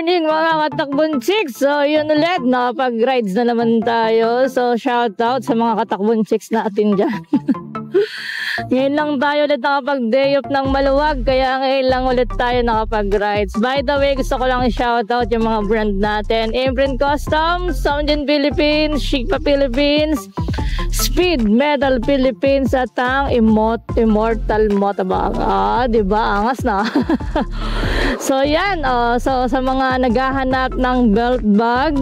morning mga katakbon chicks. So yun ulit, nakapag-rides na naman tayo. So shout out sa mga katakbon chicks natin dyan. Ngayon lang tayo ulit nakapag-day off ng maluwag, kaya ngayon lang ulit tayo nakapag-rides. By the way, gusto ko lang i-shout out yung mga brand natin: Imprint Customs, Soundin Philippines, Chicpa Philippines, Speed Metal Philippines, at ang Immortal Motabag. Diba? Angas na. So yan, so sa mga naghahanap ng belt bag,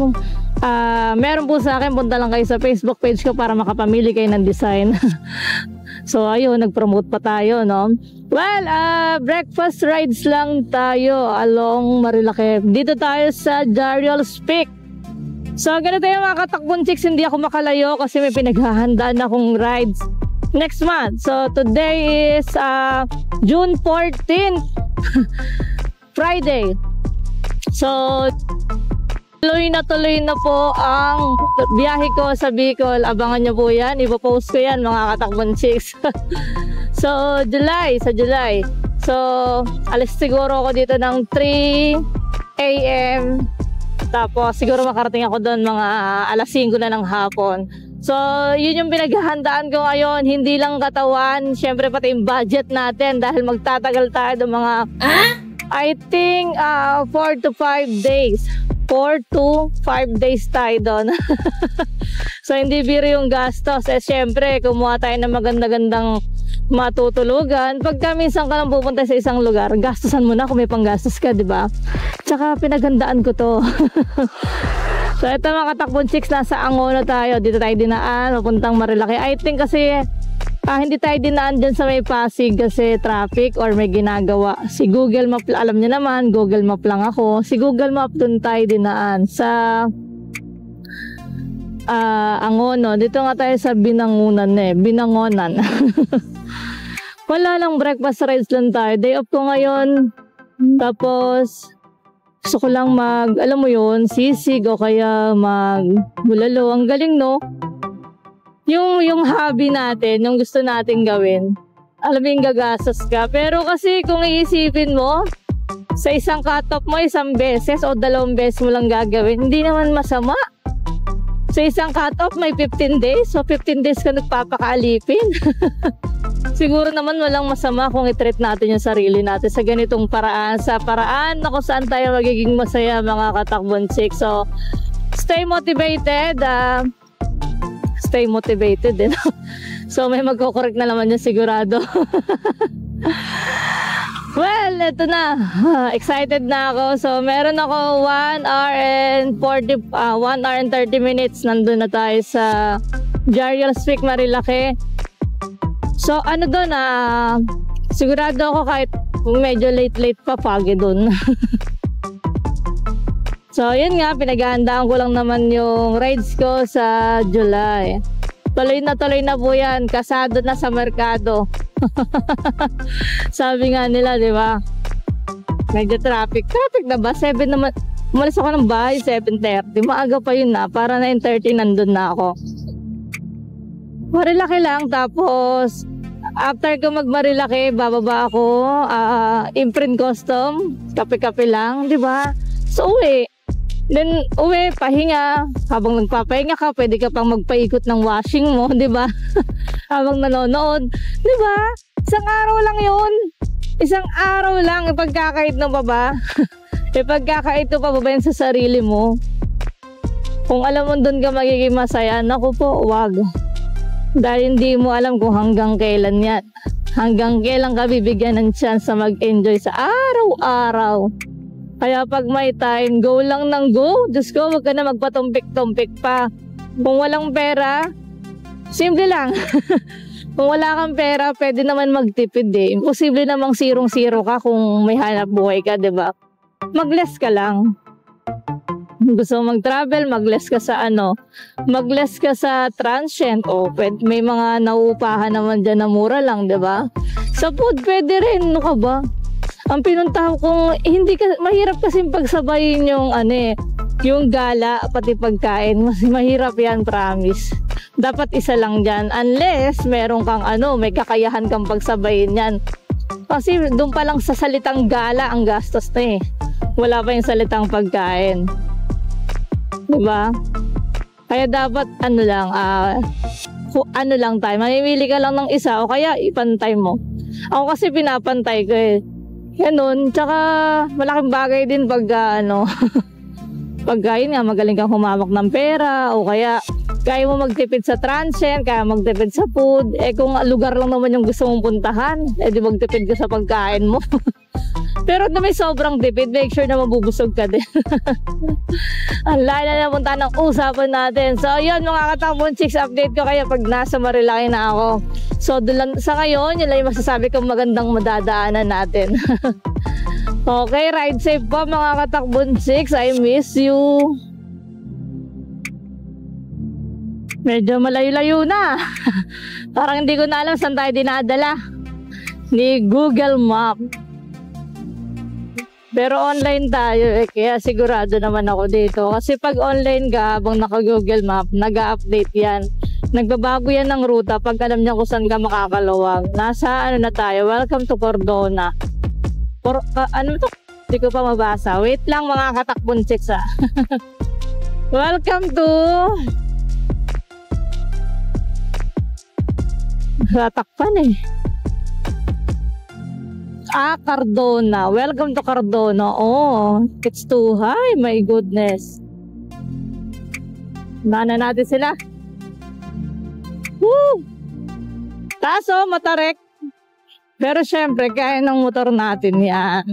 meron po sa akin, punta lang kayo sa Facebook page ko para makapamili kayo ng design. So ayun, nag-promote pa tayo, no? Well, breakfast rides lang tayo along Marilake. Dito tayo sa Jariol's Peak. So ganito yung mga katakbon chicks, hindi ako makalayo kasi may pinaghahandaan akong rides next month. So today is June 14th, Friday. So tuloy na po ang biyahe ko sa Bicol. Abangan nyo po yan, ipopost ko yan mga katakbon chicks. So July. So alis siguro ako dito ng 3 AM, tapos siguro makarating ako doon mga alas 5 na ng hapon. So yun yung pinaghahandaan ko ngayon, hindi lang katawan, syempre pati yung budget natin, dahil magtatagal tayo ng mga I think 4 to 5 days. 4 to 5 days tayo doon. So hindi biro yung gastos. Syempre kumuha tayo ng maganda-gandang matutulugan. Pagka minsan ka lang pupunta sa isang lugar, gastusan mo na kung may panggastos ka, di ba? Tsaka pinaghandaan ko to. So ito mga katakbon chicks, nasa Angono tayo. Dito tayo dinaan, papuntang Marilake. I think kasi hindi tayo dinaan dyan sa may Pasig kasi traffic or may ginagawa. Si Google Map, alam niyo naman, Google Map lang ako. Si Google Map, dun tayo dinaan sa Angono. Dito nga tayo sa Binangonan. Wala lang, breakfast rides lang tayo. Day off ko ngayon. Tapos gusto ko lang alam mo yun, sisig o kaya bulalo. Ang galing, no? Yung hobby natin, yung gusto natin gawin, alam mo yung gagastos ka. Pero kasi kung iisipin mo, sa isang cut-off mo, isang beses o 2 beses mo lang gagawin, hindi naman masama. Sa isang cut-off may 15 days, so 15 days ka nagpapakaalipin. Siguro naman walang masama kung i-treat natin yung sarili natin sa ganitong paraan, sa paraan na kung saan tayo magiging masaya mga katakbon chicks. So stay motivated, stay motivated din. So may magko-correct na naman yan sigurado. Well, eto na. Excited na ako. So meron ako 1 hour and 30 minutes. Nandun na tayo sa Jariol's Peak, Marilake. So ano doon, sigurado ako kahit medyo late pa, pagi doon. So yun nga, pinaghahandaan ko lang naman yung rides ko sa July. Tuloy na po yan, kasado na sa merkado. Sabi nga nila, di ba? Medyo traffic na ba? 7 naman, umalis ako ng bahay 7:30, maaga pa yun na, para 9:30 nandun na ako. Marilake lang, tapos after ko mag-Marilake, bababa ako, Imprint Custom, kape-kape lang, di ba? So uwi. Then uwi, pahinga. Habang nagpapahinga ka, pwede ka pang magpaikot ng washing mo, di ba? Habang nanonood, di ba? Isang araw lang yun. Isang araw lang, ipagkakait na pa ba? Ipagkakait pa ba yan sa sarili mo? Kung alam mo doon ka magiging masaya, naku po, wag. Dahil hindi mo alam kung hanggang kailan yan. Hanggang kailan ka bibigyan ng chance na mag-enjoy sa araw-araw. Kaya pag may time, go lang ng go. Diyos ko, wag ka na magpatumpik-tumpik pa. Kung walang pera, simple lang. Kung wala kang pera, pwede naman magtipid eh. Imposible namang zero ka kung may hanap buhay ka, diba? Mag-less ka lang. Gusto mo mag-travel, mag-less ka sa mag-less ka sa transient. O, may mga nauupahan naman dyan na mura lang, diba? Sa food, pwede rin. Ano ka ba? Ang pinuntahan kong, mahirap kasi pagsabayin yung gala, pati pagkain. Mas mahirap yan, promise. Dapat isa lang dyan. Unless, meron kang may kakayahan kang pagsabayin yan. Kasi doon pa lang sa salitang gala, ang gastos na eh. Wala pa yung salitang pagkain. Diba? Kaya dapat ano lang tayo, mamimili ka lang ng isa o kaya ipantay mo. Ako kasi pinapantay ko eh. Ganun, tsaka malaking bagay din pag pagkain nga magaling kang humawak ng pera o kaya kaya mo magtipid sa transient, kaya magtipid sa food. Eh kung lugar lang naman yung gusto mong puntahan, eh di magtipid ka sa pagkain mo. Pero na may sobrang tipid, make sure na mabubusog ka din. Ang layo na napunta ng usapan natin. So yun mga katakbong chicks, update ko kayo pag nasa Marilaki na ako. So sa ngayon, yun lang yung masasabi kong magandang madadaanan natin. Okay, ride safe po mga katakbong chicks. I miss you. Medyo malayo-layo na. Parang hindi ko na alam saan tayo dinadala ni Google Map. Pero online tayo kaya sigurado naman ako dito. Kasi pag online ka habang naka-Google Map, nag-update yan. Nagbabago yan ng ruta pag alam niya kung saan ka makakalawag. Nasa na tayo, welcome to Cardona. Ano to? Hindi ko pa mabasa. Wait lang mga katakbong chicks Welcome to tatakpan Cardona. Welcome to Cardona. Oh, it's too high. My goodness. Nana natin sila. Woo! Kaso, matarek. Pero syempre, kaya ng motor natin yan.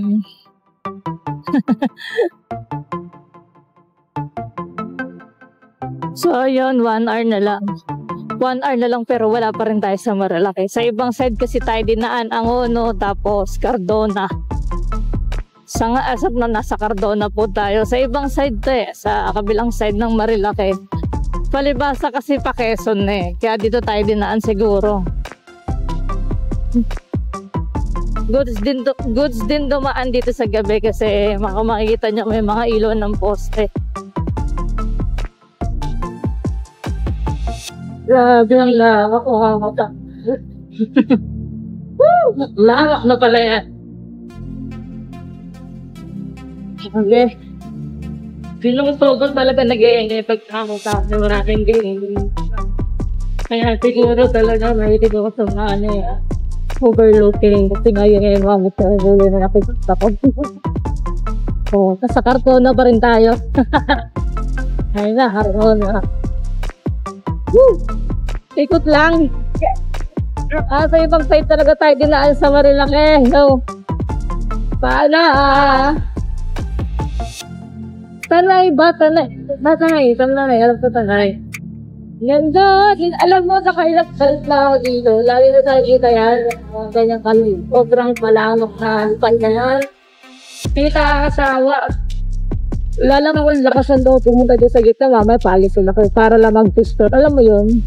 So, yun. 1 hour na lang. 1 hour na lang pero wala pa rin tayo sa Marilaki. Sa ibang side kasi tayo dinaan Angono tapos Cardona. Sa asap na nasa Cardona po tayo. Sa ibang side to sa kabilang side ng Marilaki. Palibasa kasi pa Quezon kaya dito tayo dinaan siguro. Goods din dumaan dito sa gabi kasi makikita nyo may mga ilaw ng poste. Grabe ang lawak. Lawak na pala yan. Okay. Feeling ko talaga nag-e-enjoy pagkakamo sa maraming game. Kaya siguro talaga may ito ko sa mga overlooking. Kasi ngayon mga mutari na nakikita ko. So, sa Cardona pa rin tayo. Ayun na, Cardona. Woo! Ikot lang. Sa ibang side talaga tayo dinaan sa Marilaki. So, paano Tanay ba? Tanay. Alam ko Tanay. Ganda. Alam mo, nakailang salit na ako dito. Lagi na tayo kita yan. Ganyang kalim. Sobrang malanok na panyayan. Kita kasawa. Wala lang akong lakas ng loob. Pumunta dito sa gitna, mamaya palis sila para lang mag-pistol. Alam mo yun?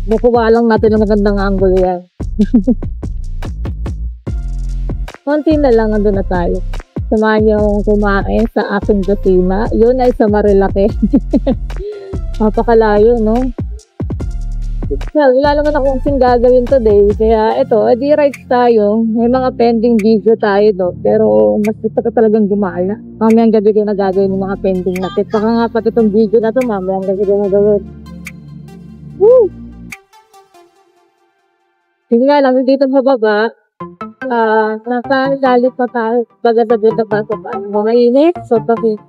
Nakuha lang natin ng magandang angle yan. Konti na lang ando na tayo. Samahan yung kumain sa aking kusina. Yun ay sa Marilaki. Mapakalayo, no? Wala naman akong kasing gagawin today. Kaya ito, edi rides tayo. May mga pending video tayo do. Pero mas ito talagang gumala. Mamayang gabi ko na gagawin yung mga pending natin. Baka nga pati itong video na to, mamayang gabi ko na gawin. Woo! Sige nga lang, dito sa baba. Nasa lalit pa tayo. Pagkatabi na pa sa mga init. So, tapi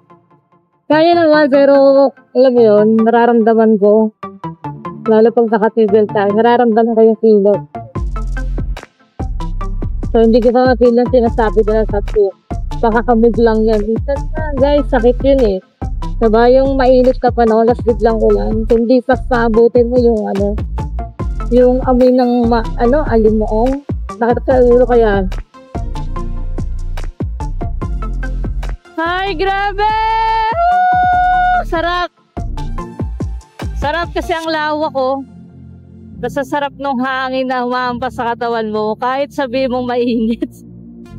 kaya naman, pero alam mo yun, nararamdaman ko. Lalo pag nakatigil tayo, nararamdaman ko yung feel. So, hindi ko pa ma-feel lang sinasabi na sa tiyo. Pakakamig lang yan. Guys, sakit yun Diba, yung mainit ka pa na, last biglang ulan. Hindi sasabutin mo yung yung amoy ng alimoong. Nakita sa ulo kaya. Ay, grabe! Sarap! Sarap kasi ang lawak Basta sarap nung hangin na humampas sa katawan mo kahit sabi mong mainit.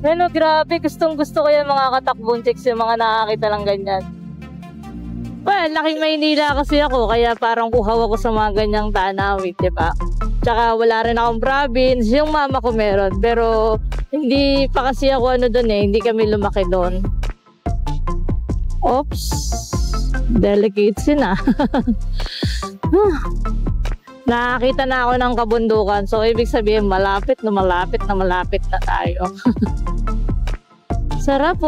Pero grabe, gustong gusto ko yung mga katakbong chicks, yung mga nakakita lang ganyan. Well, laking Maynila kasi ako kaya parang kuhaw ako sa mga ganyang tanawit, diba? Tsaka wala rin akong province. Yung mama ko meron. Pero hindi pa kasi ako ano doon hindi kami lumaki doon. Oops. Delicate sin Nakakita na ako ng kabundukan. So, ibig sabihin, malapit na tayo. Sarap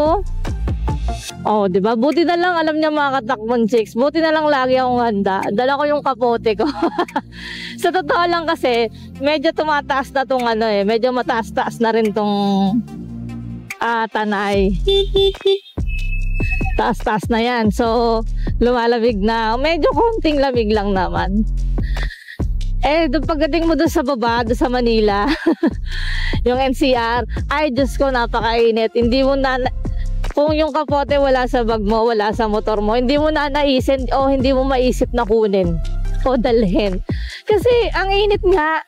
Oh, di ba? Buti na lang, alam niya mga katakbon chicks. Buti na lang lagi akong handa. Dala ko yung kapote ko. Sa totoo lang kasi, medyo tumataas na tong medyo mataas-taas na rin tong tanay. Taas-taas na yan. So, lumalamig na. Medyo konting lamig lang naman. Pagdating mo doon sa baba, doon sa Manila, yung NCR, ay Diyos ko, napakainit. Hindi mo na, kung yung kapote wala sa bag mo, wala sa motor mo, hindi mo na naisip o hindi mo maisip na kunin o dalhin. Kasi ang init nga,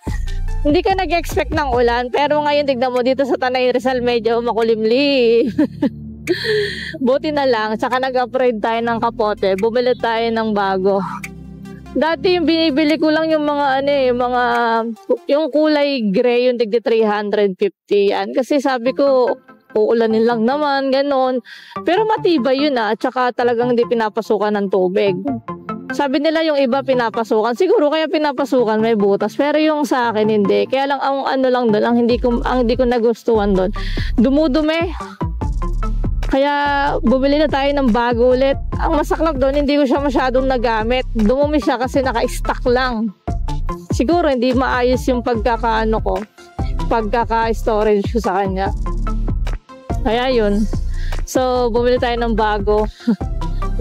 hindi ka nag-expect ng ulan, pero ngayon tignan mo dito sa Tanay Rizal, medyo makulimlim. Buti na lang, saka nag-upgrade tayo ng kapote, bumili tayo ng bago. Dati yung binibili ko lang yung mga yung kulay gray, yung tigdi 350 yan. Kasi sabi ko, uulanin lang naman, ganon. Pero matibay yun at saka talagang hindi pinapasukan ng tubig. Sabi nila yung iba pinapasukan. Siguro kaya pinapasukan, may butas. Pero yung sa akin hindi. Kaya lang ang lang doon, ang hindi ko nagustuhan doon, dumudumi. Kaya bumili na tayo ng bago ulit. Ang masaklap doon, hindi ko siya masyadong nagamit. Dumumi siya kasi naka-stack lang. Siguro hindi maayos yung pagkaka-storage ko sa kanya. Kaya yun. So, bumili tayo ng bago.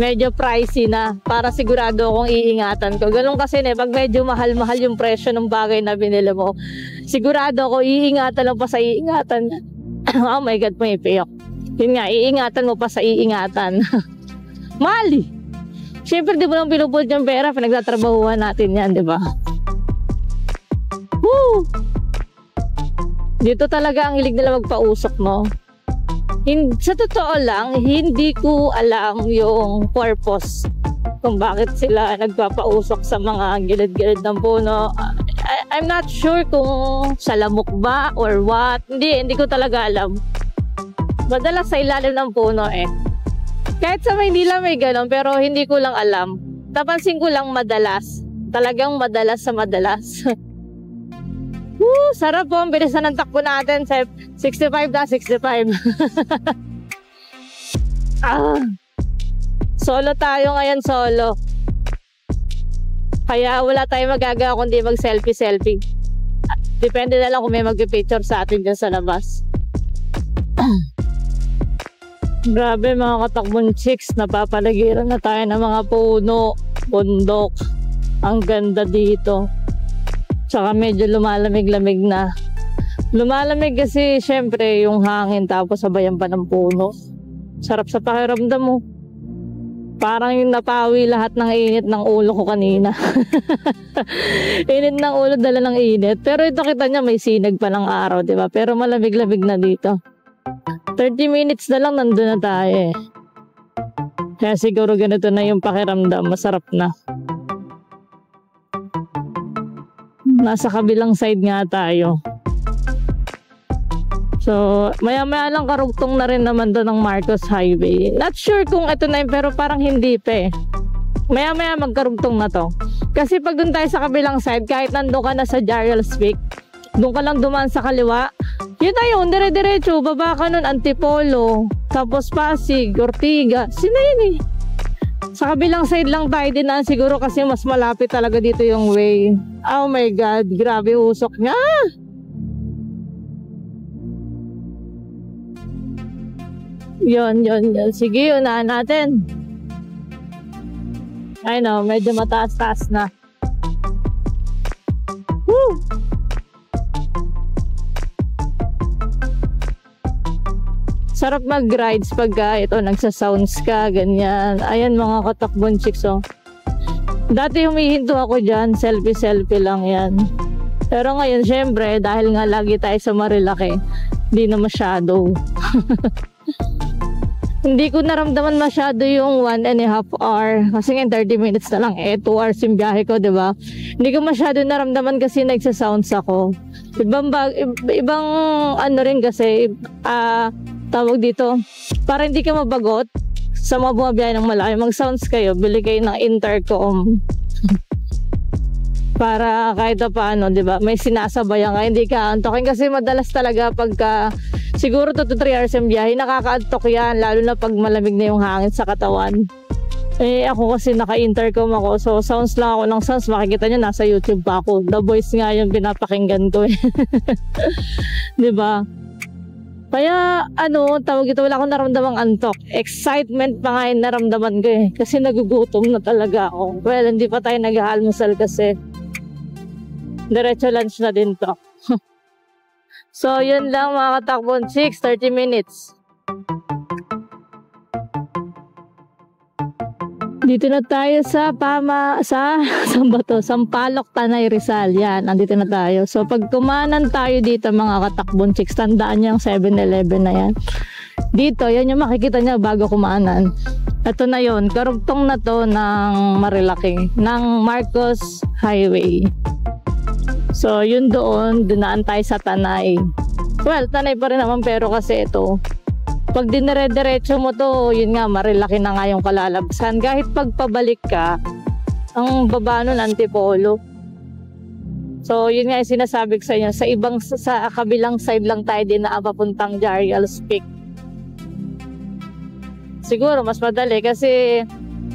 Medyo pricey na. Para sigurado akong iingatan ko. Ganun kasi pag medyo mahal-mahal yung presyo ng bagay na binili mo, sigurado ako iingatan lang pa sa iingatan. Oh my God, may ipiyok. Yun nga, iingatan mo pa sa iingatan. Mali! Siyempre, di mo lang pinupulot yung pera, pinagtatrabahuhan natin yan, di ba? Woo! Dito talaga ang hilig nila magpausok, no? Sa totoo lang, hindi ko alam yung purpose kung bakit sila nagpapausok sa mga gilid-gilid ng puno. I'm not sure kung sa lamok ba or what. Hindi ko talaga alam. Madalas sa ilalim ng puno Kahit sa Maynila may ganon, pero hindi ko lang alam. Napansin ko lang madalas. Talagang madalas sa madalas. Woo! Sarap ang bilisan ng takbo natin. 65 na, 65. Solo tayo ngayon, solo. Kaya wala tayong magagawa kundi mag-selfie. Depende na lang kung may mag-picture sa atin dyan sa labas. Grabe mga katakbon chicks, napapaligiran na tayo ng mga puno, bundok. Ang ganda dito. Tsaka medyo lumalamig-lamig na. Lumalamig kasi syempre yung hangin tapos sabayan pa ng puno. Sarap sa pakiramdam mo. Parang yung napawi lahat ng init ng ulo ko kanina. Init ng ulo, dala ng init. Pero ito kita niya may sinag pa ng araw, diba? Pero malamig-lamig na dito. 30 minutes na lang nandun na tayo Kaya siguro ganito na yung pakiramdam. Masarap na. Nasa kabilang side nga tayo. So, maya-maya lang karugtong na rin naman doon ng Marcos Highway. Not sure kung ito na yun, pero parang hindi pa Maya-maya magkarugtong na to. Kasi pag doon tayo sa kabilang side, kahit nandun ka na sa Jarrell's Peak, doon ka lang dumaan sa kaliwa, yun na yun, dire-diretso, baba ka nun, Antipolo, tapos Pasig, Ortiga, sino yun Sa kabilang side lang tayo din siguro kasi mas malapit talaga dito yung way. Oh my God, grabe usok niya. Yun. Sige, unahan natin. I know, medyo mataas-taas na. Woo! Sarap mag-rides pagka nagsa-sounds ka, ganyan. Ayan mga katakbon chicks Dati humihinto ako dyan, selfie lang yan. Pero ngayon syempre, dahil nga lagi tayo sa Marilaki, hindi na masyado. hindi ko naramdaman masyado yung 1.5 hour. Kasi ngayon 30 minutes na lang. 2 hours yung biyahe ko, di ba? Hindi ko masyado naramdaman kasi nagsasounds ako. Ibang ano rin kasi, tawag dito, para hindi ka mabagot sa mga bumabiyahe ng malaki. Mag-sounds kayo, bili kayo ng intercom. Para kahit paano, di ba? May sinasabayan ka, hindi ka antokin. Kasi madalas talaga pagka, siguro 2 to 3 hours yung biyahe, nakakaantok yan. Lalo na pag malamig na yung hangin sa katawan. Ako kasi naka-intercom ako. So, sounds lang ako ng sounds. Makikita nyo, nasa YouTube pa ako. The Voice nga yung pinapakinggan ko. Di ba? Kaya, tawag ito, wala akong naramdamang antok. Excitement pa nga yung naramdaman ko Kasi nagugutom na talaga ako. Well, hindi pa tayo nag-almusal kasi. Diretso lunch na din to. So, yun lang mga katakbon. 30 minutes. Dito na tayo sa Sampaloc, Tanay, Rizal. Yan, nandito na tayo. So, pag kumanan tayo dito mga katakbon chicks, tandaan niyo yung 7-Eleven na yan. Dito, yan yung makikita niya bago kumanan. Ito na yun, karugtong na to ng Marilaki, ng Marcos Highway. So, yun doon, dinaan tayo sa Tanay. Well, Tanay pa rin naman pero kasi ito, pag dinire-diretso mo to, yun nga, Marilaki na nga yung kalalabsan. Kahit pagpabalik ka, ang baba nun, Antipolo. So, yun nga yung sinasabi ko sa inyo. Sa kabilang side lang tayo din na papuntang Jarial's Peak. Siguro, mas madali kasi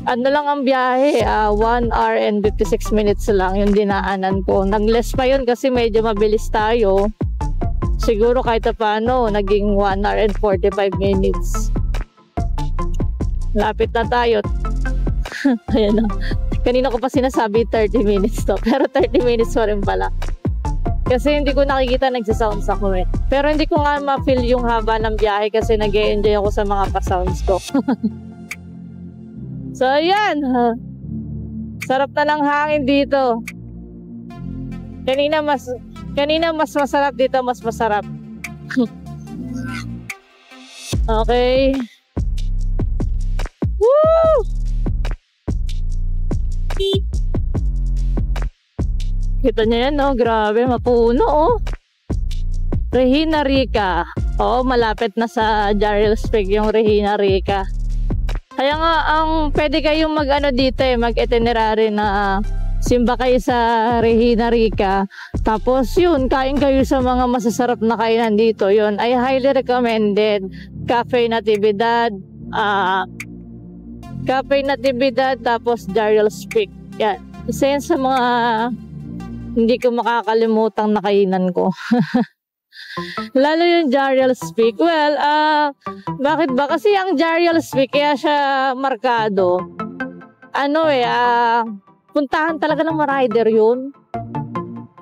ano lang ang biyahe, 1 hour and 56 minutes lang yung dinaanan ko. Nag-less pa yun kasi medyo mabilis tayo. Siguro kahit paano, naging 1 hour and 45 minutes. Lapit na tayo. Ayan na. Kanina ko pa sinasabi 30 minutes to. Pero 30 minutes pa rin pala. Kasi hindi ko nakikita nagsasounds ako Pero hindi ko nga ma-feel yung haba ng biyahe kasi nag-e-enjoy ako sa mga pa-sounds ko. So, ayan. Sarap na ng hangin dito. Kanina mas masarap dito, mas masarap. Okay. Woo! Kita niyo yan, no? Grabe, mapuno, Regina Rica. Malapit na sa Jarial's Peak yung Regina Rica. Kaya nga, pwede kayong dito mag-itinerary na simba kayo sa Regina Rica. Tapos yun, kain kayo sa mga masasarap na kainan dito. Yun, I highly recommended. Cafe Natividad, tapos Jarial's Peak. Yan. Isa yan sa mga hindi ko makakalimutang nakainan ko. Lalo yung Jarial's Peak. Well, bakit ba? Kasi ang Jarial's Peak, kaya siya markado. Puntahan talaga ng mga rider yun.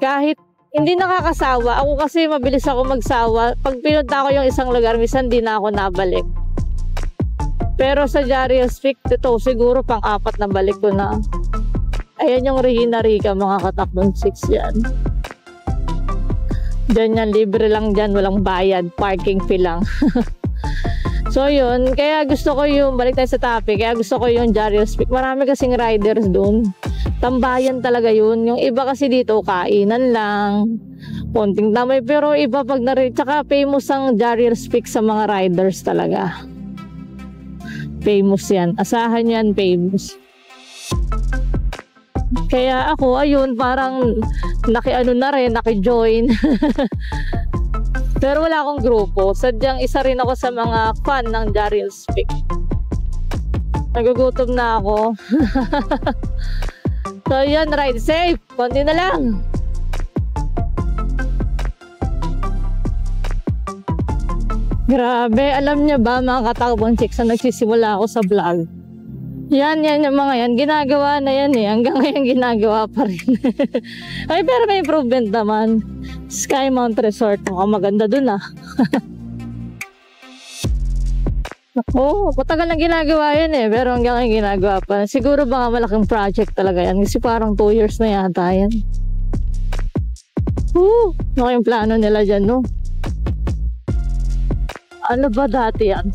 Kahit hindi nakakasawa. Ako kasi mabilis ako magsawa. Pag pinunta ko yung isang lugar, minsan di na ako nabalik. Pero sa Jarial's Peak, ito siguro pang-4 na balik ko na. Ayan yung Regina Rica, mga katakbong 6 yan. Diyan yan, libre lang dyan, walang bayad, parking fee lang. So yun, kaya gusto ko yung, balik tayo sa topic, kaya gusto ko yung Jarial's Peak. Marami kasing riders doon. Tambayan talaga yun. Yung iba kasi dito, kainan lang, konting damay. Pero iba pag tsaka famous ang Jarial's Peak sa mga riders talaga. Famous yan. Asahan yan, famous. Kaya ako, ayun, parang naki-join. Pero wala akong grupo. Sadyang isa rin ako sa mga fan ng Jarial's Peak. Nagugutom na ako. So yan, ride safe. Konti na lang. Grabe, alam niya ba mga katakbong chicks na nagsisimula ako sa vlog? Yan yung mga yan. Ginagawa na yan Hanggang ngayon ginagawa pa rin. Ay, pero may improvement naman. Sky Mount Resort. Maganda dun Matagal na ginagawa yan pero hanggang ngayon ginagawa pa. Siguro baka malaking project talaga yan. Kasi parang 2 years na yata yan. Yung plano nila dyan, no? Ano ba dati yan?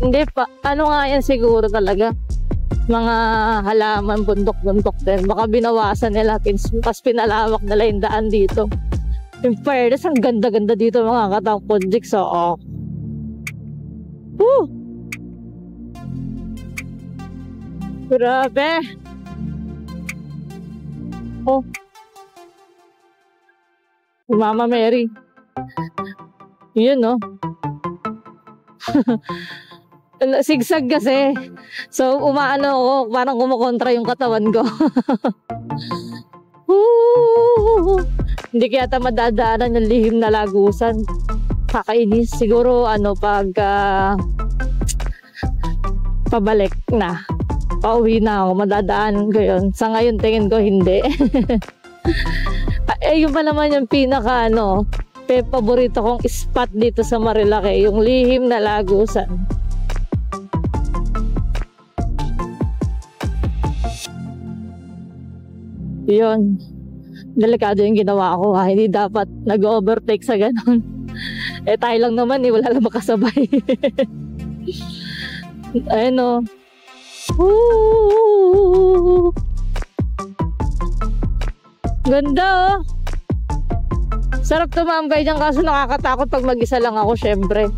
Hindi pa, ano nga yan siguro talaga. Mga halaman, bundok-bundok din. Baka binawasan nila, tapos pinalawak nila yung daan dito. In fairness, ang ganda-ganda dito mga katangkod jigs. Oo. Woo! Grabe. Oh. Mama Mary. Yun, no? Sigsag kasi. So, umaano ako, parang kumukontra yung katawan ko. Hindi kaya ata madadaanan yung lihim na lagusan. Kakainis. Siguro, pag pabalik na. Pauwi na ako, madadaanan ko yun. Sa ngayon, tingin ko hindi. Yun pa naman yung pinaka, paborito kong spot dito sa Marilake, yung lihim na lagusan. Yun. Delikado yung ginawa ko, ha. Hindi dapat nag-overtake sa ganun. Tayo lang naman, wala lang makasabay. Ayun, o. Ganda, oh. Sarap tumambay dyan, kaso nakakatakot pag mag-isa lang ako, syempre.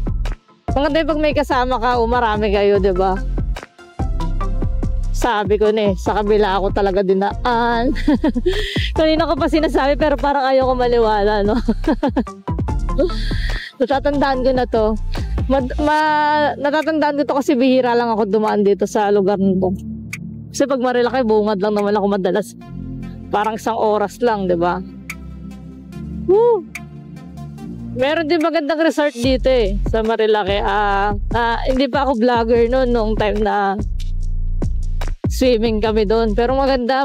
Maganda yung pag may kasama ka, marami kayo, diba? Sabi ko na sa kabila ako talaga dinaan. Kanina ko pa sinasabi pero parang ayaw ko maliwala, no? Natatandaan ko na to. Natatandaan ko to kasi bihira lang ako dumaan dito sa lugar nito. Kasi pag Marilake, bungad lang naman ako madalas. Parang 1 oras lang, di ba? Woo! Meron din magandang resort dito sa Marilake. Hindi pa ako vlogger noong time na swimming kami doon. Pero maganda.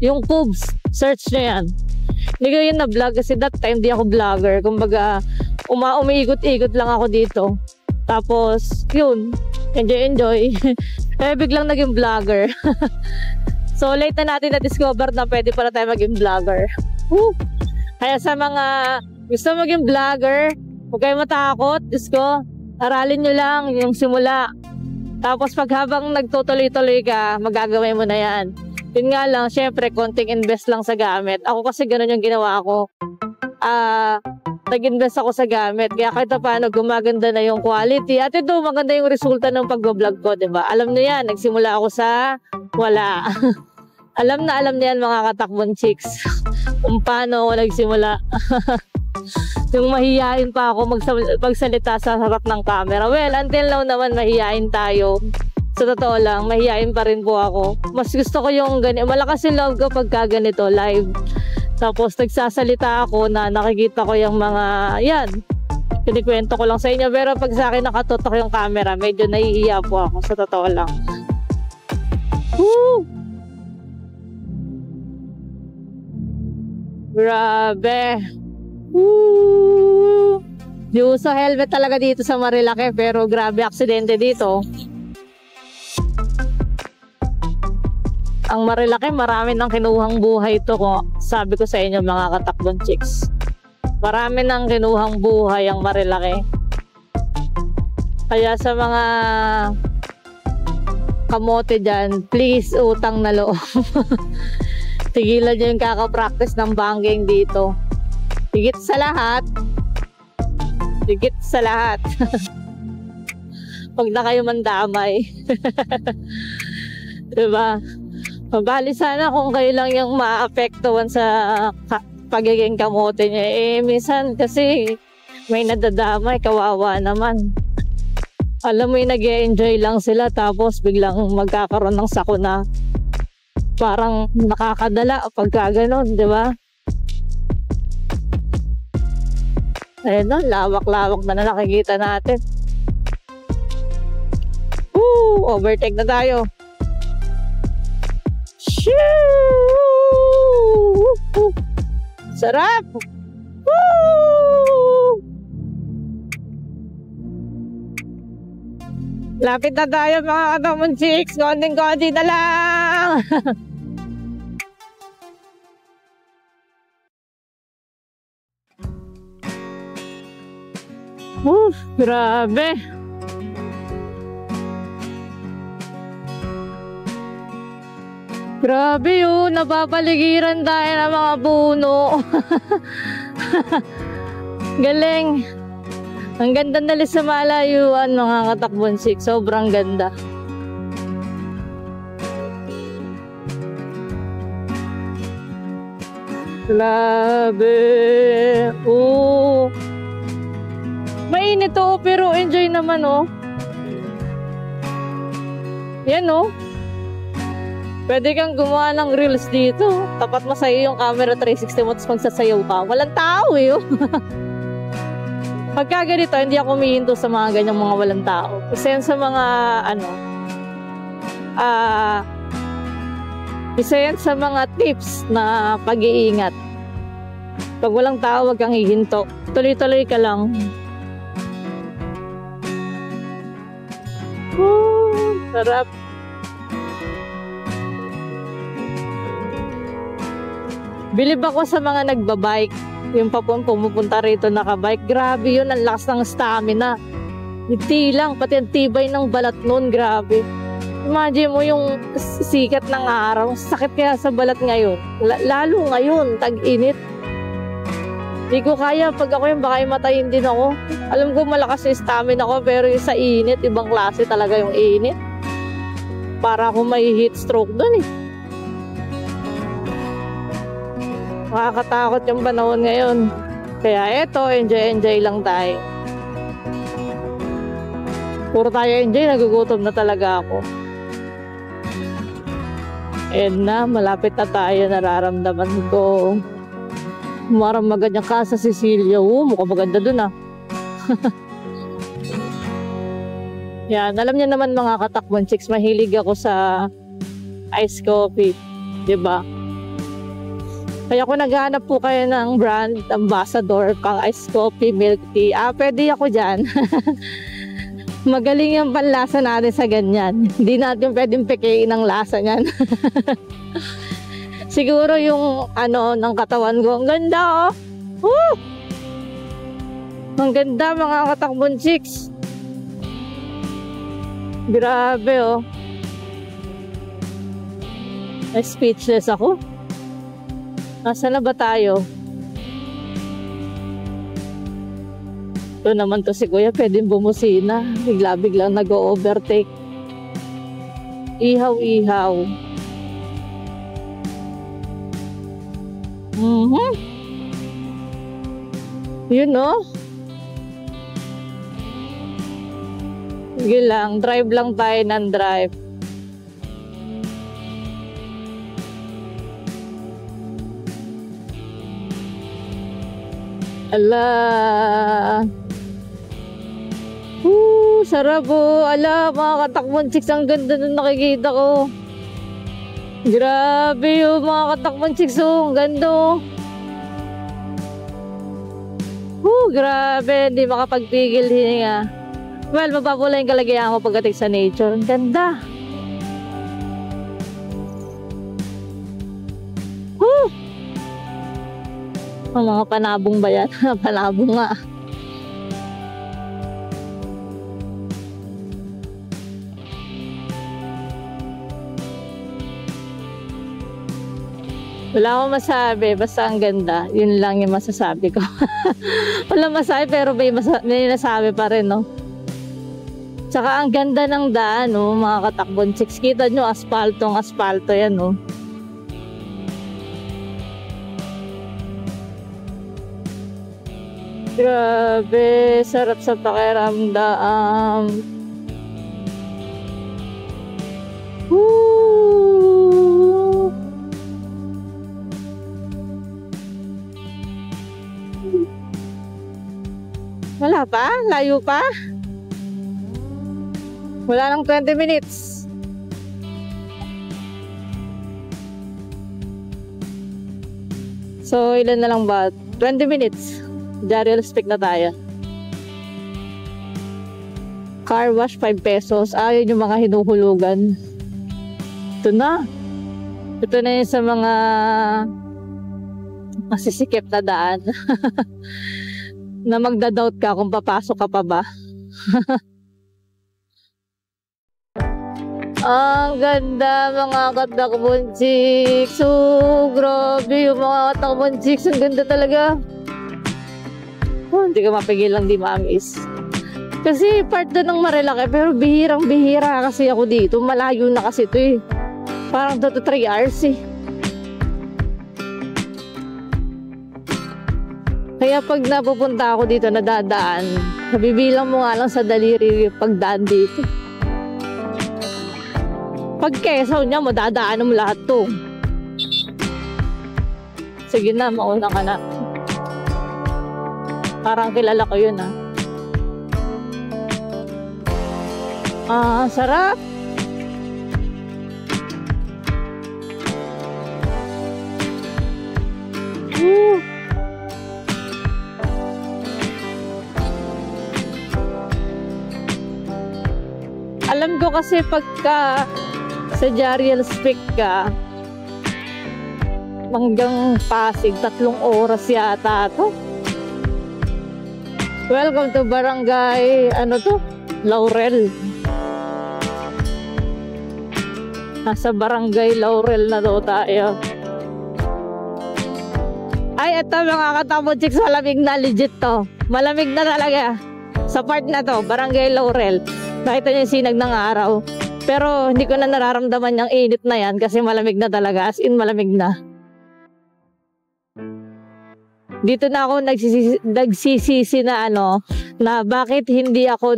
Yung Cubes, search nyo yan. Hindi ko yun na-vlog kasi that time di ako vlogger. Kumbaga, umiikot-ikot lang ako dito. Tapos, yun, enjoy. Biglang naging vlogger. So, late na natin na-discover na pwede pala tayo maging vlogger. Woo! Kaya sa mga gusto maging vlogger, huwag kayo matakot. Diyos ko, aralin nyo lang yung simula. Tapos pag habang nagtutuloy-tuloy ka, magagawin mo na yan. Yun nga lang, syempre, konting invest lang sa gamit. Ako kasi ganun yung ginawa ko. Nag-invest ako sa gamit. Kaya kahit paano, gumaganda na yung quality. At ito, maganda yung resulta ng pag-vlog ko, diba? Alam nyo yan, nagsimula ako sa wala. alam na yan mga katakbon chicks. Kung paano ako nagsimula. Yung mahihain pa ako magsalita sa harap ng camera. Well, until now naman mahihain tayo. Sa totoo lang, mahihain pa rin po ako. Mas gusto ko yung ganito. Malakas yung love ko pagka ganito, live. Tapos nagsasalita ako na nakikita ko yung mga, yan. Kinikwento ko lang sa inyo. Pero pag sa akin nakatutok yung camera, medyo nahihiya po ako. Sa totoo lang. Woo! Grabe. Woo! Di uso helmet talaga dito sa Marilake, pero grabe aksidente dito. Ang Marilake, marami nang kinuhang buhay ito ko. Sabi ko sa inyo mga katakbon chicks. Marami nang kinuhang buhay ang Marilake. Kaya sa mga kamote dyan, please utang na loob. Tigilan nyo yung kaka-practice ng banking dito. Higit sa lahat. Huwag na kayo mandamay. Diba? Mabali sana kung kayo lang yung maapektuhan sa pagiging kamote niya. Minsan kasi may nadadamay, kawawa naman. Alam mo yung nag-e-enjoy lang sila tapos biglang magkakaroon ng sakuna. Parang nakakadala pagka ganon, di ba? Ayun na, lawak-lawak na nakikita natin. Woo! Overtake na tayo. Shoo! Sarap! Woo! Lapit na tayo mga katamon chicks. Konting-konti na lang. Grabe. Grabe yun, napapaligiran tayo ng mga puno. Galing. Ang ganda na sa malayuan mga katakbonsik. Sobrang ganda. Grabe. Oh. Mainit to pero enjoy naman oh. Yan oh. Pwede kang gumawa ng reels dito. Tapat mo sa'yo yung camera 360 mo tapos magsasayaw ka. Walang tao eh oh. Pagka ganito, hindi ako humihinto sa mga ganyang mga walang tao. Kasi yan sa mga isa yan sa mga tips na pag-iingat. Pag walang tao, wag kang hihinto. Tuloy-tuloy ka lang. Sarap. Bilib ako sa mga nagbabike. Yung pumupunta rito nakabike. Grabe yun, ang lakas ng stamina. Hindi lang, pati ang tibay ng balat nun, grabe. Imagine mo yung sikat ng araw. Sakit kaya sa balat ngayon. Lalo ngayon, tag-init. Hindi ko kaya, pag ako yung baka imatayin din ako. Alam ko malakas yung stamina ko, pero yung sa init, ibang klase talaga yung init. Para ako may heat stroke dun eh. Nakakatakot yung panahon ngayon. Kaya eto, enjoy lang tayo. Puro tayo enjoy, nagugutom na talaga ako. And na, malapit na tayo, nararamdaman ko. Marang maganda ka sa Sicilia. Mukhang maganda dun ah. Yan, alam niyo naman mga katakbon chicks, mahilig ako sa ice coffee. Diba? Kaya kung naghahanap po kayo ng brand ambassador pang ice coffee, milk tea, pwede ako dyan. Magaling yung panlasa natin sa ganyan. Hindi natin pwedeng pekein ang lasa niyan. Siguro yung ng katawan ko, ang ganda oh. Woo! Ang ganda mga katakbon chicks. Grabe oh. Speechless ako. Nasaan na ba tayo? Ito naman to si Kuya, pwedeng bumusina. Bigla-biglang nag-overtake. Ihaw-ihaw. Yun no? Sige lang, drive lang tayo ng drive. Ala. Sarap oh. Ala, mga katakbon chicks, ang ganda na nakikita ko. Grabe oh, mga katakbon chicks oh. Ang ganda oh. Grabe, hindi makapagpigil hininga. Well, mapapula yung kalagayan ko pagdating sa nature. Ang ganda. Ang mga panabong ba yan? Panabong nga. Wala akong masabi, basta ang ganda. Yun lang yung masasabi ko. Wala masabi pero may nasabi pa rin, no? Tsaka ang ganda ng daan, no? Mga katakbon chicks. Kita nyo, asfalto yan, no? Grabe, sarap sa pakiramdam. Wala pa? Layo pa? Wala nang 20 minutes. So, ilan na lang ba? 20 minutes. Diary speak na tayo. Car wash 5 pesos. Ayun yung mga hinuhulugan. Ito na. Ito na yung sa mga masisikip na daan. Na magda-doubt ka kung papasok ka pa ba. Ang ganda mga katakbon chicks. Grabe yung mga katakbon chicks. Ang ganda talaga. Hindi ka mapigilang di maamis. Kasi part doon ng Marilaki, pero bihirang bihira kasi ako dito. Malayo na kasi ito eh. Parang 2 to 3 hours eh. Kaya pag napupunta ako dito, nadadaan, nabibilang mo nga lang sa daliri pagdaan dito. Pag Quezon niya, madadaanan mo lahat to. Sige na, mauna ka na. Parang kilala ko yun sarap. Alam ko kasi pagka sa Jariel Speak ka hanggang Pasig 3 oras yata to. Welcome to Barangay Laurel. Nasa Barangay Laurel na daw tayo. Ay, ito mga katakbon chicks, malamig na, legit to. Malamig na talaga sa part na to, Barangay Laurel. Nakita niyo yung sinag ng araw. Pero hindi ko na nararamdaman yung init na yan kasi malamig na talaga. As in, malamig na. Dito na ako nagsisisi na na bakit hindi ako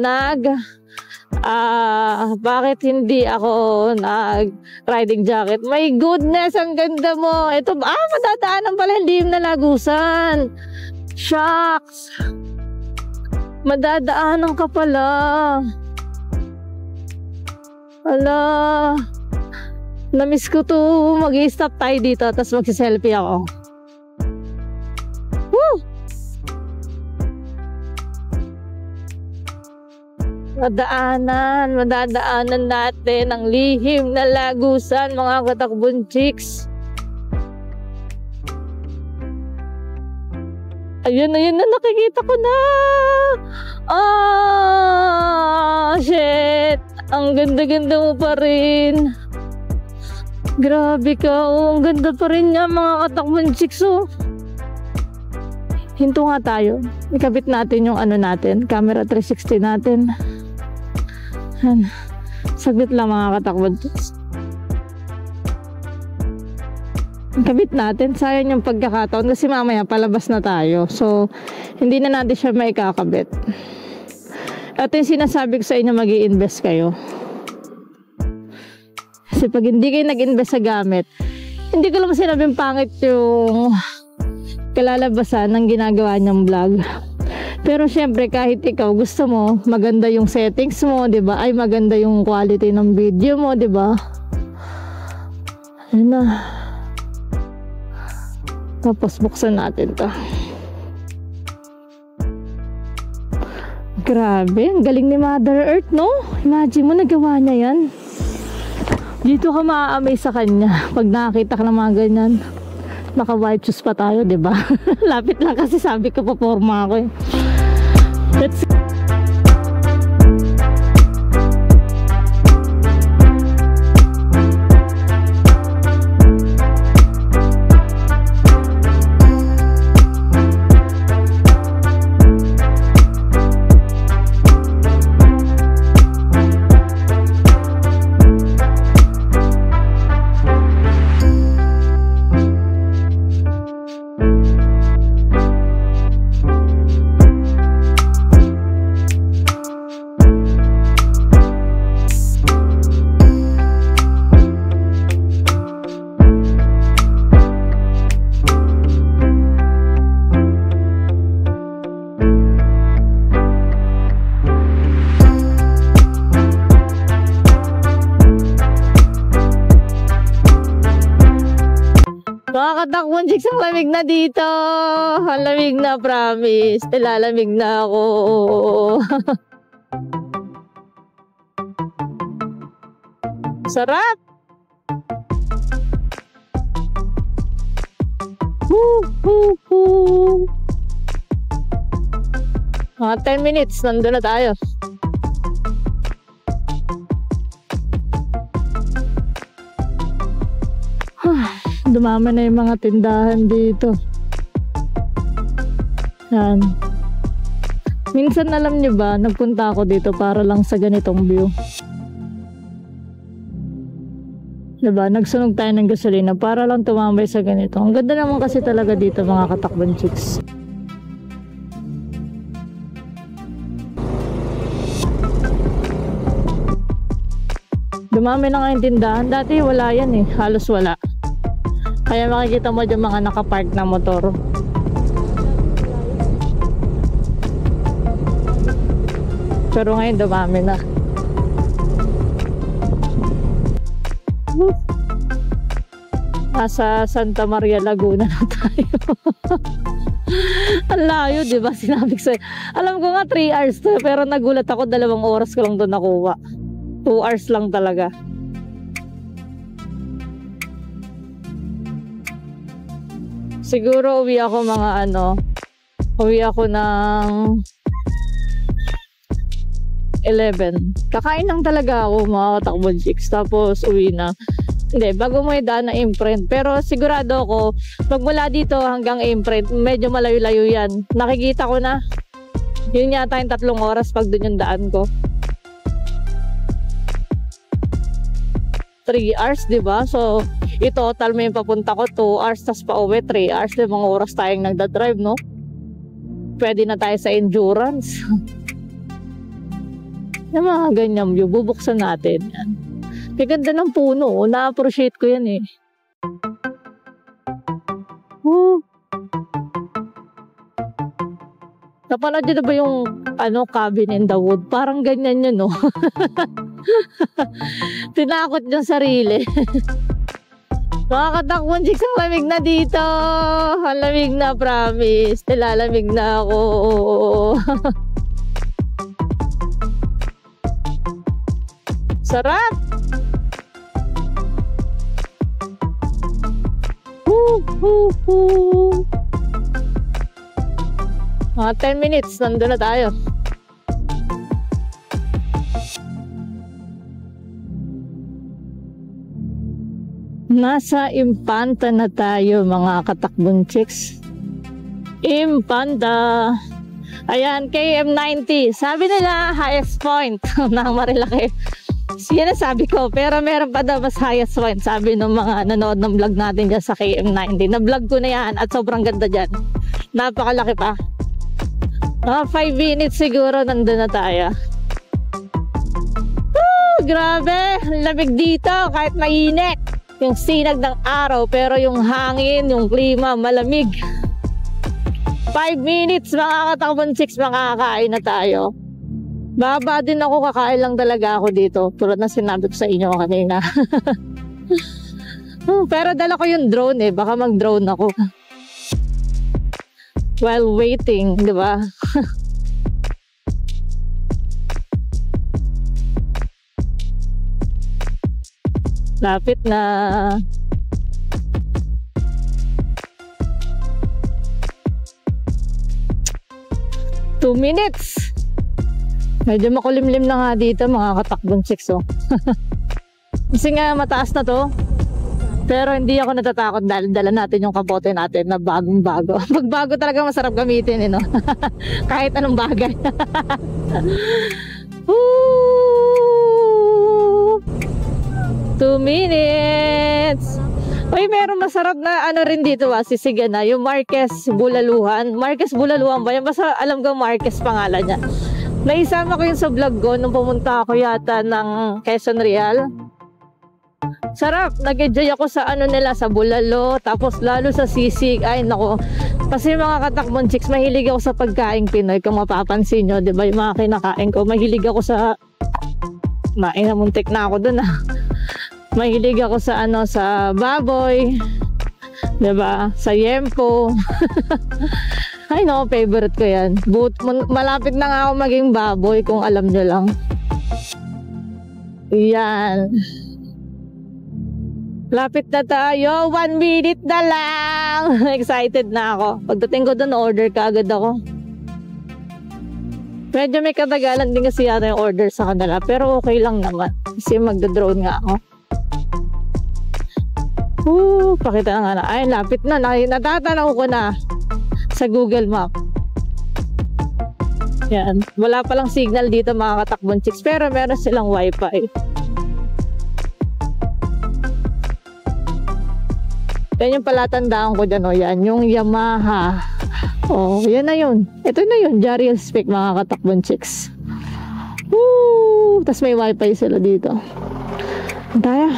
nag-riding jacket. My goodness, ang ganda mo. Ito, madadaanan pala, hindi yung nalagusan. Shucks. Madadaanan ka pala. Ala, namiss ko to. Mag-i-stop tayo dito tapos magsiselfie ako. Woo! Madadaanan natin ang lihim na lagusan mga katakbon chicks. Ayun na, nakikita ko na. Shit. Ang ganda-ganda mo pa rin. Grabe ka, ang ganda pa rin niya mga katakbon chicks. Hinto nga tayo. Ikabit natin yung natin, camera 360 natin. Saglit lang mga katakbon chicks. Ikabit natin, sayang yung pagkakataon kasi mamaya palabas na tayo. So, hindi na natin siya maikakabit. At yung sinasabi ko sa inyo, mag-i-invest kayo. Kasi pag hindi kayo nag-invest sa gamit, hindi ko lang sinabing pangit yung kalalabasan ng ginagawa niyang vlog. Pero syempre, kahit ikaw gusto mo, maganda yung settings mo, diba? Ay, maganda yung quality ng video mo, diba? Ayun na. Tapos buksan natin to. Grabe, ang galing ni Mother Earth, no? Imagine mo, nagawa niya yan. Dito ka maa-amaze sa kanya pag nakakita ka ng mga ganyan. Naka-white shoes pa tayo, diba? Lapit lang kasi sabi ko, paporma ako eh. Let's mga katakbon chicks, ang lamig na dito. Ang lamig na, promise. Ilalamig na ako. Sarap! Mga 10 minutes, nandun na tayo. Dumami na yung mga tindahan dito. Yan. Minsan alam nyo ba, nagpunta ako dito para lang sa ganitong view. Diba? Nagsunog tayo ng gasolina para lang tumambay sa ganito. Ang ganda naman kasi talaga dito mga katakbong chicks. Dumami na nga yung tindahan. Dati wala yan eh. Halos wala. Kaya makikita mo dyan mga nakapark na motor. Pero ngayon dumami na. Nasa Santa Maria, Laguna na tayo. Ang layo, di ba? Sinabi ko sa'yo. Alam ko nga 3 hours to, pero nagulat ako 2 oras ko lang doon nakuha. 2 hours lang talaga. Siguro uwi ako uwi ako ng 11. Kakain lang talaga ako mga katakbong chicks. Tapos uwi na. Hindi, bago mo idaan na imprint. Pero sigurado ako, pag mula dito hanggang imprint, medyo malayo-layo yan. Nakikita ko na. Yun yata yung 3 oras pag dun yung daan ko. 3 hours, di ba? So, total mo yung papunta ko 2 hours, tas pa uwi 3 hours. Di mga oras tayong nagdadrive, no? Pwede na tayo sa endurance. Yung mga ganyan view, bubuksan natin yan. May ganda ng puno, na-appreciate ko yan eh. Napanood nyo na ba yung Cabin in the Wood? Parang ganyan yun, no? Tinakot yung sarili. Mga katakbong chicks, ang lamig na dito. Ang lamig na, promise. Nilalamig na ako. Sarap! Mga 10 minutes, nandun na tayo. Nasa Impanta na tayo mga katakbong chicks. Impanta. Ayan, KM90. Sabi nila, highest point ng Marilaki. Yan ang sabi ko, pero meron pa daw mas highest point. Sabi ng mga nanood ng vlog natin dyan sa KM90. Na-vlog ko na yan at sobrang ganda dyan. Napakalaki pa. 5 minutes siguro nandun na tayo. Grabe, lamig dito kahit mainit. Yung sinag ng araw pero yung hangin, yung klima, malamig. 5 minutes mga katakbong chicks, makakain na tayo. Baba din ako, kakain lang talaga ako dito. Tulad na sinabi ko sa inyo kanina. Pero dala ko yung drone eh. Baka mag-drone ako. While waiting, di ba? Lapit na. Two minutes. Medyo makulimlim na nga dito mga katakbong chicks, oh. Kasi nga mataas na to. Pero hindi ako natatakot dahil dala natin yung kabote natin na bagong bago. Pag bago talaga masarap gamitin, no? Kahit anong bagay. 2 minutes. Uy, meron masarap na rin dito, sisigan na. Yung Marquez Bulaluhan. Marquez Bulaluhan ba yan? Basta alam ko Marquez pangalan niya. Naisama ko yun sa vlog ko nung pumunta ako yata ng Quezon Real. Sarap, nag-enjoy ako sa nila, sa bulalo, tapos lalo sa sisig. Ay nako, kasi mga katakbong chicks, mahilig ako sa pagkain Pinoy. Kung mapapansin nyo, di ba yung mga kinakain ko, mahilig ako sa namuntik na ako dun mahilig ako sa sa baboy, di ba, sa yempo. Ay no, favorite ko yan. Malapit na nga ako maging baboy kung alam nyo lang. Yan. Lapit na tayo. 1 minute na lang. Excited na ako. Pagdating ko doon, order ka agad ako. Medyo may katagalan din kasi yata yung order sa kanila. Pero okay lang naman. Kasi magda-drone nga ako. Pakita na nga na. Ay, lapit na. Natatanaw ko na sa Google Map. Yan. Wala palang signal dito mga katakbong chicks, pero meron silang wifi. Yan yung palatandaan ko dyan. O, yan. Yung Yamaha. O, yan na yun. Ito na yun. Jariel's Peak mga katakbong chicks. Woo! Tapos may wifi sila dito. Tayo.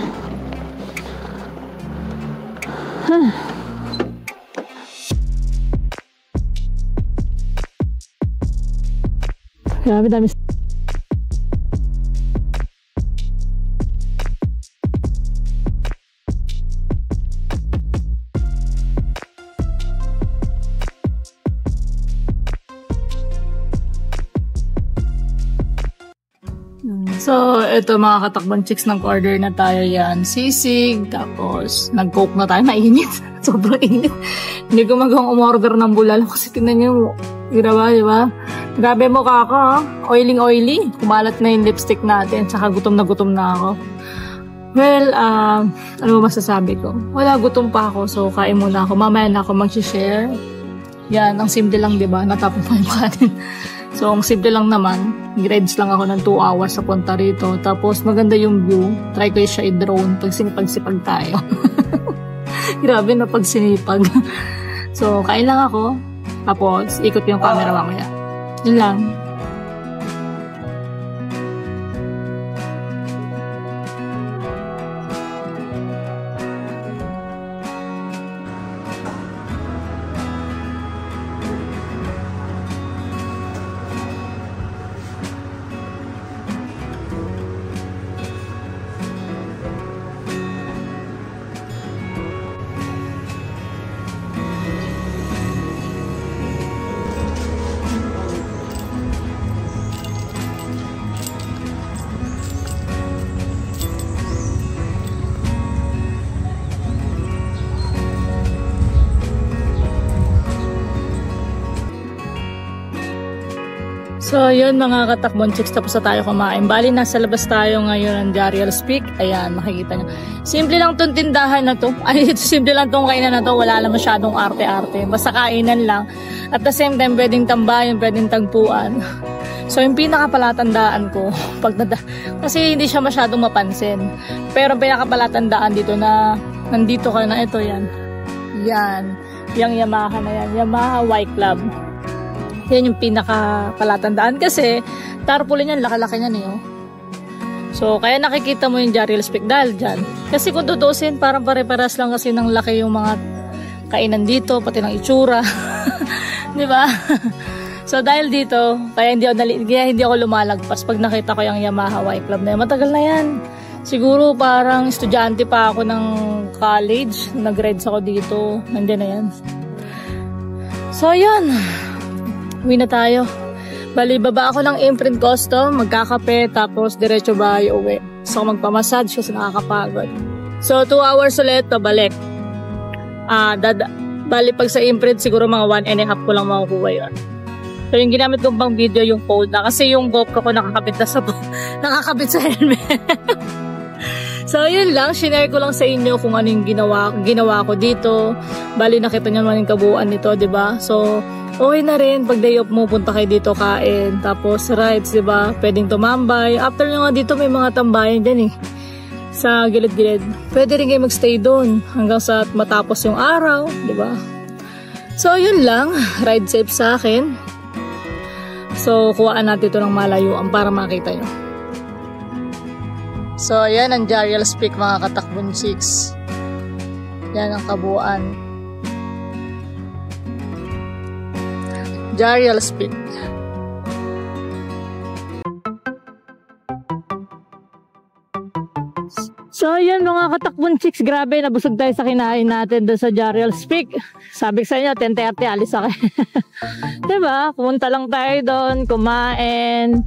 Grabe dami. So, ito mga katakbang chicks, nag-order na tayo yan. Sisig, tapos nag-coke na tayo. Mainit. Sobrang init. Hindi ko magawang umorder ng bulalo kasi tingnan nyo. Ginawa, di ba? Grabe mo kaka. Oily. Kumalat na yung lipstick natin. Tsaka gutom na ako. Well, ano ba masasabi ko? Wala, gutom pa ako. So, kain muna ako. Mamaya na ako mag-share. Yan, ang simple lang, di ba? Natapos na yung kanin. So, ang simple lang naman. Grades lang ako ng 2 hours sa punta rito. Tapos, maganda yung view. Try ko siya i-drone pag sinipag-sipag tayo. Grabe na pag sinipag. So, kain lang ako. Tapos, ikot yung camera mamaya. Yun lang. So, yun mga katakbong chicks, tapos na tayo kumain. Bali, nasa labas tayo ngayon ng Jariel's Peak. Ayan, makikita nyo. Simple lang tong tindahan na to. Ay, simple lang tong kainan na to. Wala lang masyadong arte-arte. Basta kainan lang. At the same time, pwedeng tambayan, pwedeng tagpuan. So, yung pinakapalatandaan ko, kasi hindi siya masyadong mapansin. Pero ang pinakapalatandaan dito na, nandito ka na, ito yan. Yan. Yung Yamaha na yan. Yamaha Y Club. Yan yung pinaka-palatandaan kasi tarpaulin yan, laki-laki niyan eh. So, kaya nakikita mo yung Jariel's Peak dahil dyan. Kasi kung tutusin, parang pare-paras lang kasi ng laki yung mga kainan dito, pati ng itsura. Di ba? So, dahil dito, kaya hindi ako lumalagpas pag nakita ko yung Yamaha Y Club na yan. Matagal na yan. Siguro parang estudyante pa ako ng college. Nag-grades ako dito. Nandiyan na yan. So, yun. Uwi na tayo. Bali, baba ako ng Imprint Custom, magkakape, tapos diretso bahay uwi. So, magpamassage kasi nakakapagod. So, 2 hours ulit, pabalik. Bali, pag sa Imprint, siguro mga 1.5 ko lang makukuha yun. So, yung ginamit kong pang video, yung fold na. Kasi yung GoPro ko nakakabit nakakabit sa helmet. So, yun lang. Shinare ko lang sa inyo kung ano yung ginawa ko dito. Bali, nakita nyo naman yung kabuuan nito, diba? So, okay na rin. Pag day off mo, punta kayo dito kain. Tapos, rides, diba? Pwedeng tumambay. After nyo nga dito, may mga tambayan dyan eh. Sa gilid-gilid. Pwede rin kayo magstay doon. Hanggang sa matapos yung araw, diba? So, yun lang. Ride safe sa akin. So, kuhaan natin ito ng malayuan para makita nyo. So, ayan ang Jariel's Peak mga katakbong chicks. Yan ang kabuuan. Jariel's Peak. So, ayan mga katakbong chicks. Grabe, nabusog tayo sa kinain natin doon sa Jariel's Peak. Sabi ko sa inyo, 10:30 alis ako. Diba? Pumunta lang tayo doon, kumain.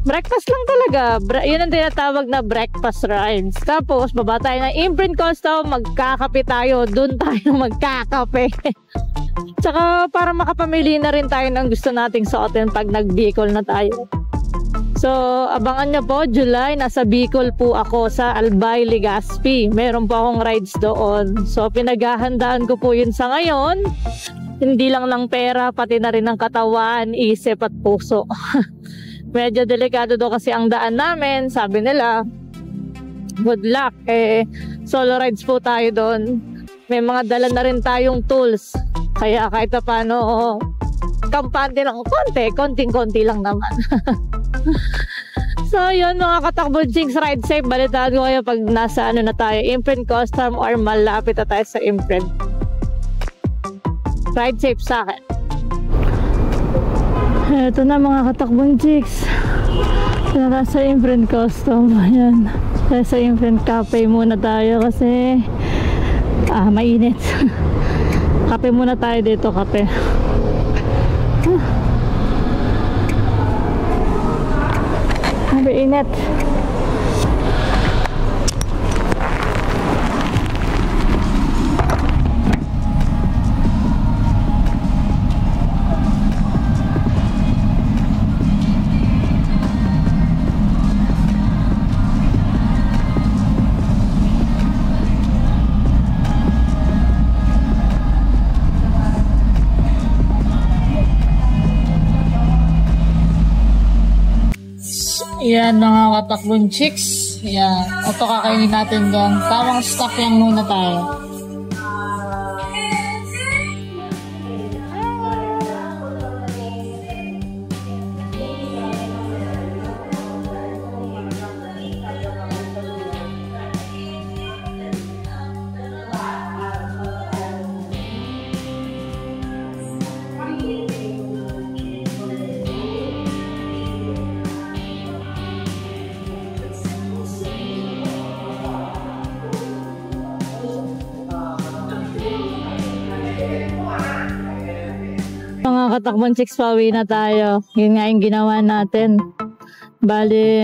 Breakfast lang talaga. Yun ang tinatawag na breakfast rides. Tapos, baba tayo ng Imprint Custom, magkakape tayo. Doon tayo magkakape. Tsaka, para makapamili na rin tayo ng gusto nating suotin pag nag-vehicle na tayo. So, abangan nyo po, July, nasa Bicol po ako sa Albay, Legazpi. Meron po akong rides doon. So, pinaghahandaan ko po yun sa ngayon. Hindi lang ng pera, pati na rin ng katawan, isip at puso. Medyo delikado do kasi ang daan namin. Sabi nila, good luck. Solo rides po tayo doon. May mga dala na rin tayong tools. Kaya kahit pa paano, kampante lang konti, konting-konti lang naman. So yun mga katakbo Jinx, ride safe. Balitaan ko kayo pag nasa na tayo, Imprint Custom or malapit na tayo sa Imprint. Ride safe sa akin. Eto na mga katakbo Jinx, nasa Imprint Custom. Ayan, sa Imprint Cafe muna tayo kasi mainit. Kape muna tayo dito, kape. Init. Yan mga katakbong chicks. Yan. Ito kakainin natin doon. Tamang stock lang muna tayo. Mga katakbong chicks, pauwi na tayo. Yun nga yung ginawa natin. Bali,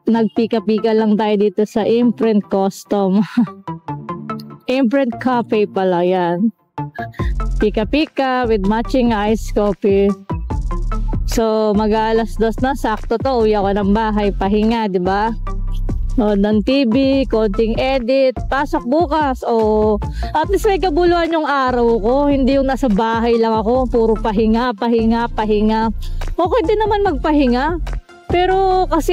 nagpika-pika lang tayo dito sa Imprint Custom. Imprint Cafe pala yan. Pika-pika with matching iced coffee. So, mag-alas 2 na, sakto to. Uwi ako ng bahay, pahinga, di ba? Nood ng TV, konting edit, pasok bukas. At least may kabuluhan yung araw ko. Hindi yung nasa bahay lang ako, puro pahinga. Okay din naman magpahinga. Pero kasi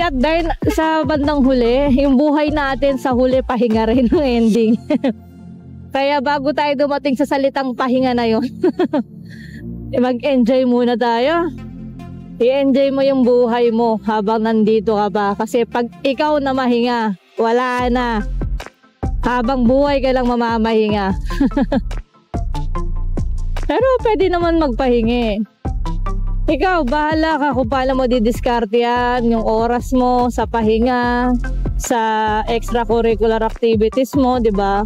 sa bandang huli, yung buhay natin sa huli, pahinga rin ang ending. Kaya bago tayo dumating sa salitang pahinga na yun, mag-enjoy muna tayo. I-enjoy mo yung buhay mo habang nandito ka pa. Kasi pag ikaw na mahinga, wala na. Habang buhay ka lang mamamahinga. Pero pwede naman magpahingi. Ikaw, bahala ka kung paano mo didiskarte yan, yung oras mo sa pahinga, sa extracurricular activities mo, di ba?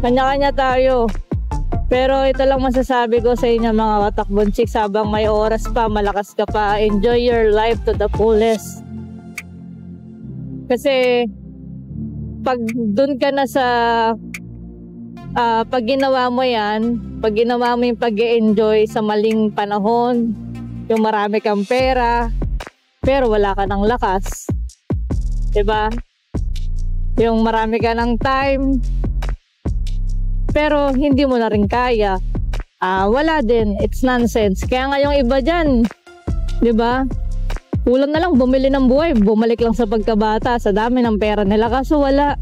Kanya-kanya tayo. Pero ito lang masasabi ko sa inyo mga katakbong chicks, habang may oras pa, malakas ka pa, enjoy your life to the fullest. Kasi pag dun ka na sa pag ginawa mo yan, pag ginawa mo yung pag-enjoy sa maling panahon, yung marami kang pera pero wala ka ng lakas, diba? Yung marami ka ng time pero hindi mo na rin kaya, wala din, it's nonsense. Kaya nga yung iba dyan, di ba? Kulang na lang bumili ng buhay, bumalik lang sa pagkabata, sa dami ng pera nila, kaso wala.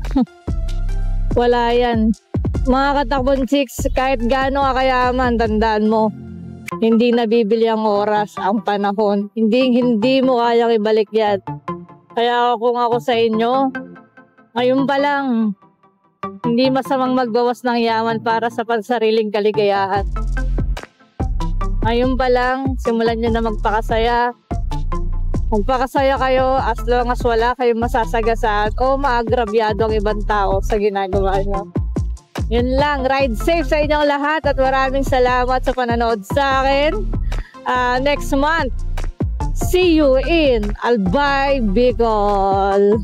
Wala yan. Mga katakbong chicks, kahit gaano ka kayaman, tandaan mo, hindi nabibili ang oras, ang panahon. Hindi mo kayang ibalik yan. Kaya kung ako sa inyo, ngayon pa lang, hindi masamang magbawas ng yaman para sa pansariling kaligayahan. Ngayon pa lang, simulan nyo na magpakasaya. Magpakasaya kayo as long as wala kayong masasagasaan o maagrabyado ang ibang tao sa ginagawa nyo. Yun lang, ride safe sa inyong lahat at maraming salamat sa panonood sa akin. Next month, see you in Albay, Bicol.